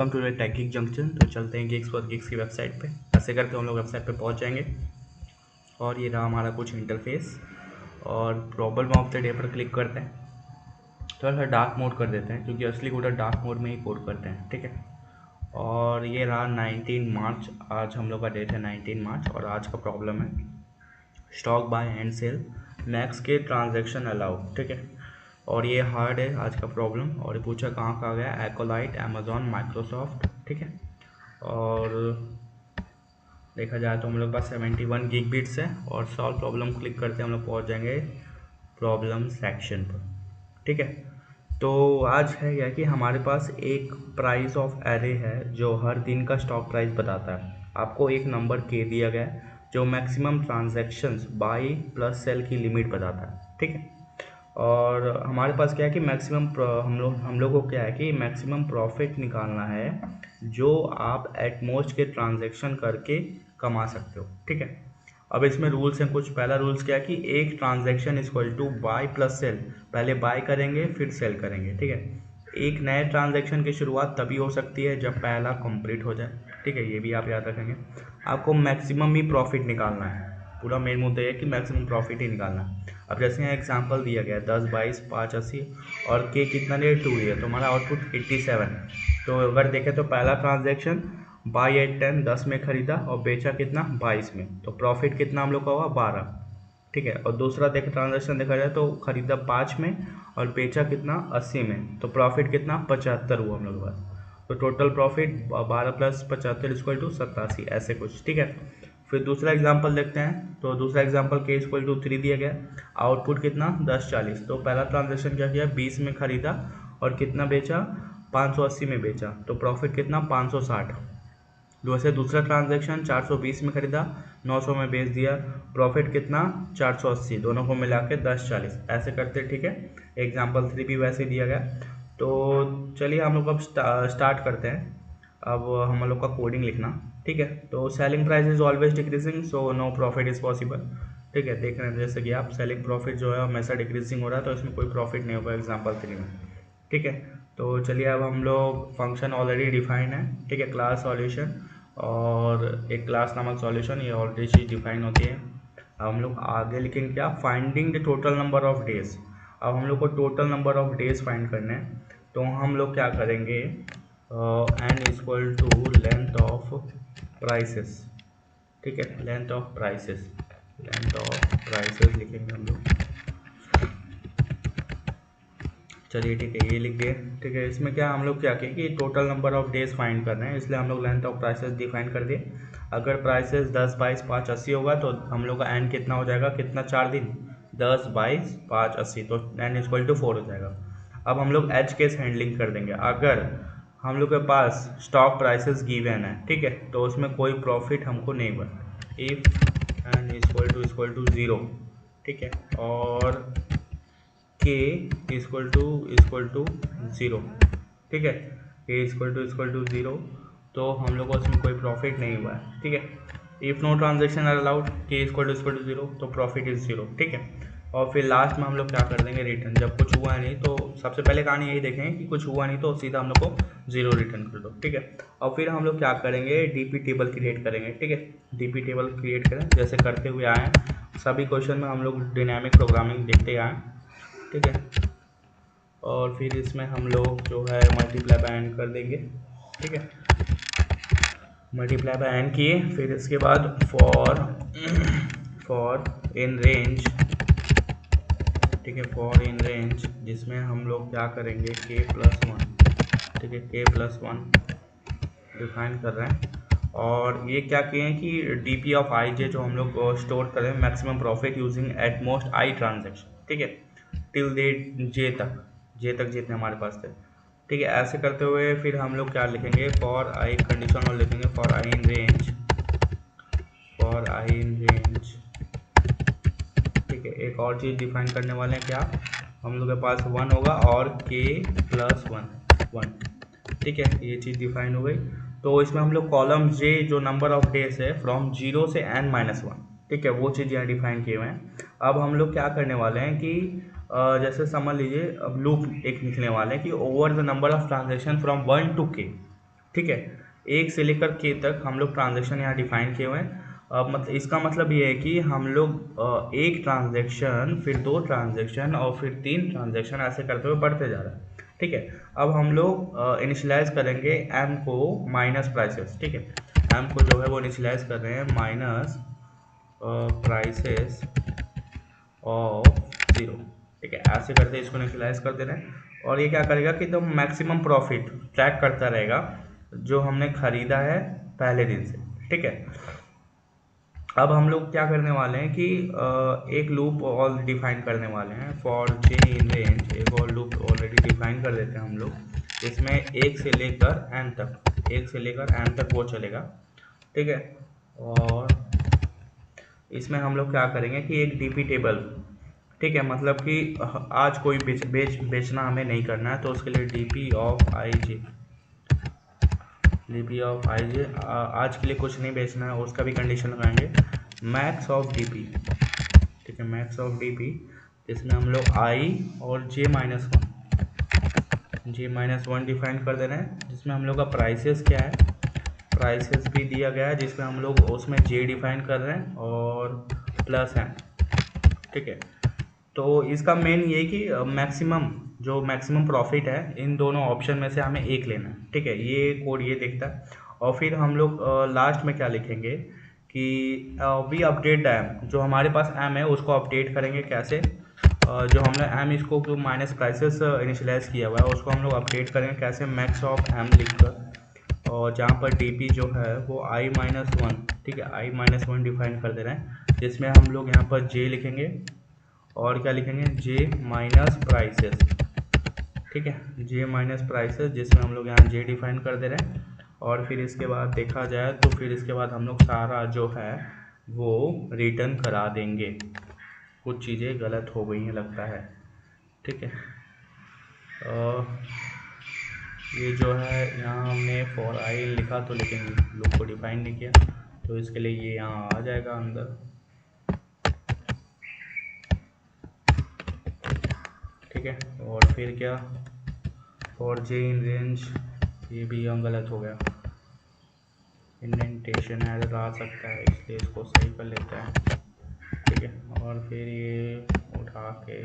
Welcome to the tech geek junction. तो चलते हैं गिग्स फॉर गिग्स की वेबसाइट पे। ऐसे करके हम लोग वेबसाइट पे पहुंच जाएंगे और ये रहा हमारा कुछ इंटरफेस और प्रॉब्लम ऑफ द डे पर क्लिक करते हैं। थोड़ा सा डार्क मोड कर देते हैं क्योंकि असली कोडर डार्क मोड में ही कोड करते हैं, ठीक है। और ये रहा 19 मार्च, आज हम लोग का डेट है 19 मार्च और आज का प्रॉब्लम है stock buy and sell max के ट्रांजेक्शन अलाउ, ठीक है। और ये हार्ड है आज का प्रॉब्लम और ये पूछा कहाँ का गया, एक्ोलाइट, अमेजोन, माइक्रोसॉफ्ट, ठीक है। और देखा जाए तो हम लोग पास 71 गिग बिट्स है और सॉल्व प्रॉब्लम क्लिक करते हम लोग पहुंच जाएंगे प्रॉब्लम सेक्शन पर, ठीक है। तो आज है क्या कि हमारे पास एक प्राइस ऑफ एरे है जो हर दिन का स्टॉक प्राइस बताता है। आपको एक नंबर के दिया गया है जो maximum transactions buy plus sell की लिमिट बताता है, ठीक है। और हमारे पास क्या है कि मैक्सिमम हम लोग को क्या है कि मैक्सिमम प्रॉफिट निकालना है जो आप एटमोस्ट के ट्रांजैक्शन करके कमा सकते हो, ठीक है। अब इसमें रूल्स हैं कुछ। पहला रूल्स क्या है कि एक transaction equal to buy plus sell, पहले बाय करेंगे फिर सेल करेंगे, ठीक है। एक नए ट्रांजैक्शन की शुरुआत तभी हो सकती है जब पहला कंप्लीट हो जाए, ठीक है। ये भी आप याद रखेंगे। आपको मैक्सिमम ही प्रॉफिट निकालना है, पूरा मेन मुद्दा है कि मैक्सिमम प्रॉफिट ही निकालना है। अब जैसे यहाँ एग्जांपल दिया गया है 10, 22, 5, 80 और के कितना दिया 2 है, तो हमारा आउटपुट 87। तो अगर देखें तो पहला ट्रांजैक्शन बाई एट 10, 10 में खरीदा और बेचा कितना 22 में, तो प्रॉफिट कितना हम लोग का हुआ 12, ठीक है। और दूसरा ट्रांजैक्शन देखा जाए तो खरीदा 5 में और बेचा कितना 80 में, तो प्रॉफिट कितना 75 हुआ हम लोग के पास। तो टोटल प्रॉफिट 12 + 75 = 87, ऐसे कुछ, ठीक है। फिर दूसरा एग्जांपल देखते हैं। तो दूसरा एग्जांपल के = 3 दिया गया, आउटपुट कितना 10, 40। तो पहला ट्रांजैक्शन क्या किया 20 में खरीदा और कितना बेचा 580 में बेचा, तो प्रॉफिट कितना 560। वैसे दूसरा ट्रांजैक्शन 420 में खरीदा, 900 में बेच दिया, प्रॉफिट कितना 480, दोनों को मिला के 10, 40, ऐसे करते, ठीक है। एग्जांपल 3 भी वैसे दिया गया। तो चलिए हम लोग अब स्टार्ट करते हैं। अब हम लोग का कोडिंग लिखना, ठीक है। तो selling price is always decreasing so no profit is possible, ठीक है। देख रहे हैं जैसे कि आप सेलिंग प्रॉफिट जो है हमेशा डिक्रीजिंग हो रहा है, तो इसमें कोई प्रॉफिट नहीं होगा एग्जांपल 3 में, ठीक है। तो चलिए अब हम लोग फंक्शन ऑलरेडी डिफाइन है, ठीक है, क्लास सॉल्यूशन और एक क्लास नामक सॉल्यूशन, ये ऑलरेडी चीज़ डिफाइन होती है। अब हम लोग आगे लिखेंगे क्या, finding the total number of days. अब हम लोग को total number of days find करने हैं, तो हम लोग क्या करेंगे n = लेंथ ऑफ प्राइसेस, ठीक है। लेंथ ऑफ प्राइसेस लिखेंगे हम लोग। चलिए ठीक है, ये लिख दिए, ठीक है। इसमें क्या हम लोग क्या किए कि total number of days find कर रहे हैं, इसलिए हम लोग लेंथ ऑफ प्राइसेस डिफाइन कर दिए। अगर प्राइसेस 10, 22, 5, 80 होगा तो हम लोग का एन कितना हो जाएगा, कितना 4 दिन 10, 22, 5, 80, तो n = 4 हो जाएगा। अब हम लोग एज केस हैंडलिंग कर देंगे। अगर हम लोग के पास स्टॉक प्राइसेस गिवन है, ठीक है, तो उसमें कोई प्रॉफिट हमको नहीं हुआ, इफ n = 0, ठीक है। और k = 0, ठीक है। k = 0, तो हम लोग को उसमें कोई प्रॉफिट नहीं हुआ है, ठीक है। If no transaction are allowed, k = 0, तो प्रॉफिट इज 0, ठीक है। और फिर लास्ट में हम लोग क्या कर देंगे रिटर्न, जब कुछ हुआ नहीं तो सबसे पहले कहानी यही देखेंगे कि कुछ हुआ नहीं तो सीधा हम लोग को 0 रिटर्न कर दो, ठीक है। और फिर हम लोग क्या करेंगे डीपी टेबल क्रिएट करेंगे, ठीक है। डीपी टेबल क्रिएट करें जैसे करते हुए आए सभी क्वेश्चन में हम लोग डायनामिक प्रोग्रामिंग देखते आए, ठीक है। और फिर इसमें हम लोग जो है मल्टीप्लाई बाय एन कर देंगे, ठीक है। मल्टीप्लाई बाय एन किए, फिर इसके बाद फॉर इन रेंज, ठीक है, फॉर इन रेंज, जिसमें हम लोग क्या करेंगे k+1, ठीक है, k+1 डिफाइन कर रहे हैं। और ये क्या किए हैं कि dp ऑफ ij जो हम लोग स्टोर करें maximum profit using at most i transaction, ठीक है, टिल दे j तक जितने हमारे पास थे, ठीक है। ऐसे करते हुए फिर हम लोग क्या लिखेंगे फॉर i कंडीशन और लिखेंगे फॉर i इन रेंज, ठीक है। एक और चीज़ डिफाइन करने वाले हैं, क्या हम लोग के पास 1 होगा और k+1, ठीक है, ये चीज़ डिफाइन हो गई। तो इसमें हम लोग कॉलम j जो नंबर ऑफ डेज है फ्रॉम 0 से n-1, ठीक है, वो चीज़ यहाँ डिफाइन किए हुए हैं। अब हम लोग क्या करने वाले हैं कि जैसे समझ लीजिए अब लूप एक लिखने वाले हैं कि over the number of transaction from 1 to k, ठीक है, एक से लेकर के तक हम लोग ट्रांजेक्शन यहाँ डिफाइन किए हुए हैं। मतलब इसका मतलब ये है कि हम लोग एक ट्रांजेक्शन, फिर दो ट्रांजेक्शन और फिर तीन ट्रांजेक्शन ऐसे करते हुए बढ़ते जा रहा है। ठीक है, अब हम लोग इनिशियलाइज करेंगे एम को माइनस प्राइसेस। ठीक है, एम को जो है वो इनिशियलाइज कर रहे हैं माइनस प्राइसेस ऑफ 0। ठीक है, ऐसे करते इसको इनिशियलाइज कर दे रहे हैं, और ये क्या करेगा कि तो मैक्सिमम प्रॉफिट ट्रैक करता रहेगा जो हमने खरीदा है पहले दिन से। ठीक है, अब हम लोग क्या करने वाले हैं कि एक लूप और डिफाइन करने वाले हैं फॉर जे इन रेंज। एक और लूप ऑलरेडी डिफाइन कर देते हैं हम लोग, इसमें एक से लेकर एन तक, एक से लेकर एन तक वो चलेगा। ठीक है, और इसमें हम लोग क्या करेंगे कि एक डीपी टेबल, ठीक है, मतलब कि आज कोई बेचना हमें नहीं करना है, तो उसके लिए DP of I J, DP of I J आज के लिए कुछ नहीं बेचना है, उसका भी कंडीशन लगाएंगे मैक्स ऑफ डीपी। ठीक है, मैक्स ऑफ डीपी, इसमें हम लोग आई और जे माइनस वन डिफाइन कर दे रहे हैं, जिसमें हम लोग का प्राइसेस क्या है, प्राइसेस भी दिया गया है, जिसमें हम लोग उसमें जे डिफाइन कर रहे हैं और प्लस है। ठीक है, तो इसका मेन ये कि मैक्सिमम प्रॉफिट है इन दोनों ऑप्शन में से हमें एक लेना है। ठीक है, ये कोड ये देखता है, और फिर हम लोग लास्ट में क्या लिखेंगे कि वी अपडेट एम, जो हमारे पास एम है उसको अपडेट करेंगे कैसे, जो हमने एम इसको जो माइनस प्राइसेस इनिशियलाइज किया हुआ है उसको हम लोग अपडेट करेंगे कैसे, मैक्स ऑफ एम लिखकर, और जहाँ पर डी जो है वो आई माइनस वन। ठीक है, आई माइनस वन डिफाइन कर दे रहे हैं, जिसमें हम लोग यहाँ पर जे लिखेंगे और क्या लिखेंगे, जे माइनस प्राइसेस। ठीक है, जे माइनस प्राइसेस, जिसमें हम लोग यहाँ जे डिफाइन कर दे रहे हैं, और फिर इसके बाद देखा जाए तो फिर इसके बाद हम लोग सारा जो है वो रिटर्न करा देंगे। कुछ चीज़ें गलत हो गई हैं लगता है। ठीक है, ये जो है यहाँ हमने फॉर आई लिखा तो, लेकिन लूप को डिफाइन नहीं किया, तो इसके लिए ये यहाँ आ जाएगा अंदर। ठीक है, और फिर क्या, फॉर जे इन रेंज, ये भी यहाँ गलत हो गया, इंडेंटेशन एरर आ सकता है, इसलिए इसको सही कर लेते हैं। ठीक है, और फिर ये उठा के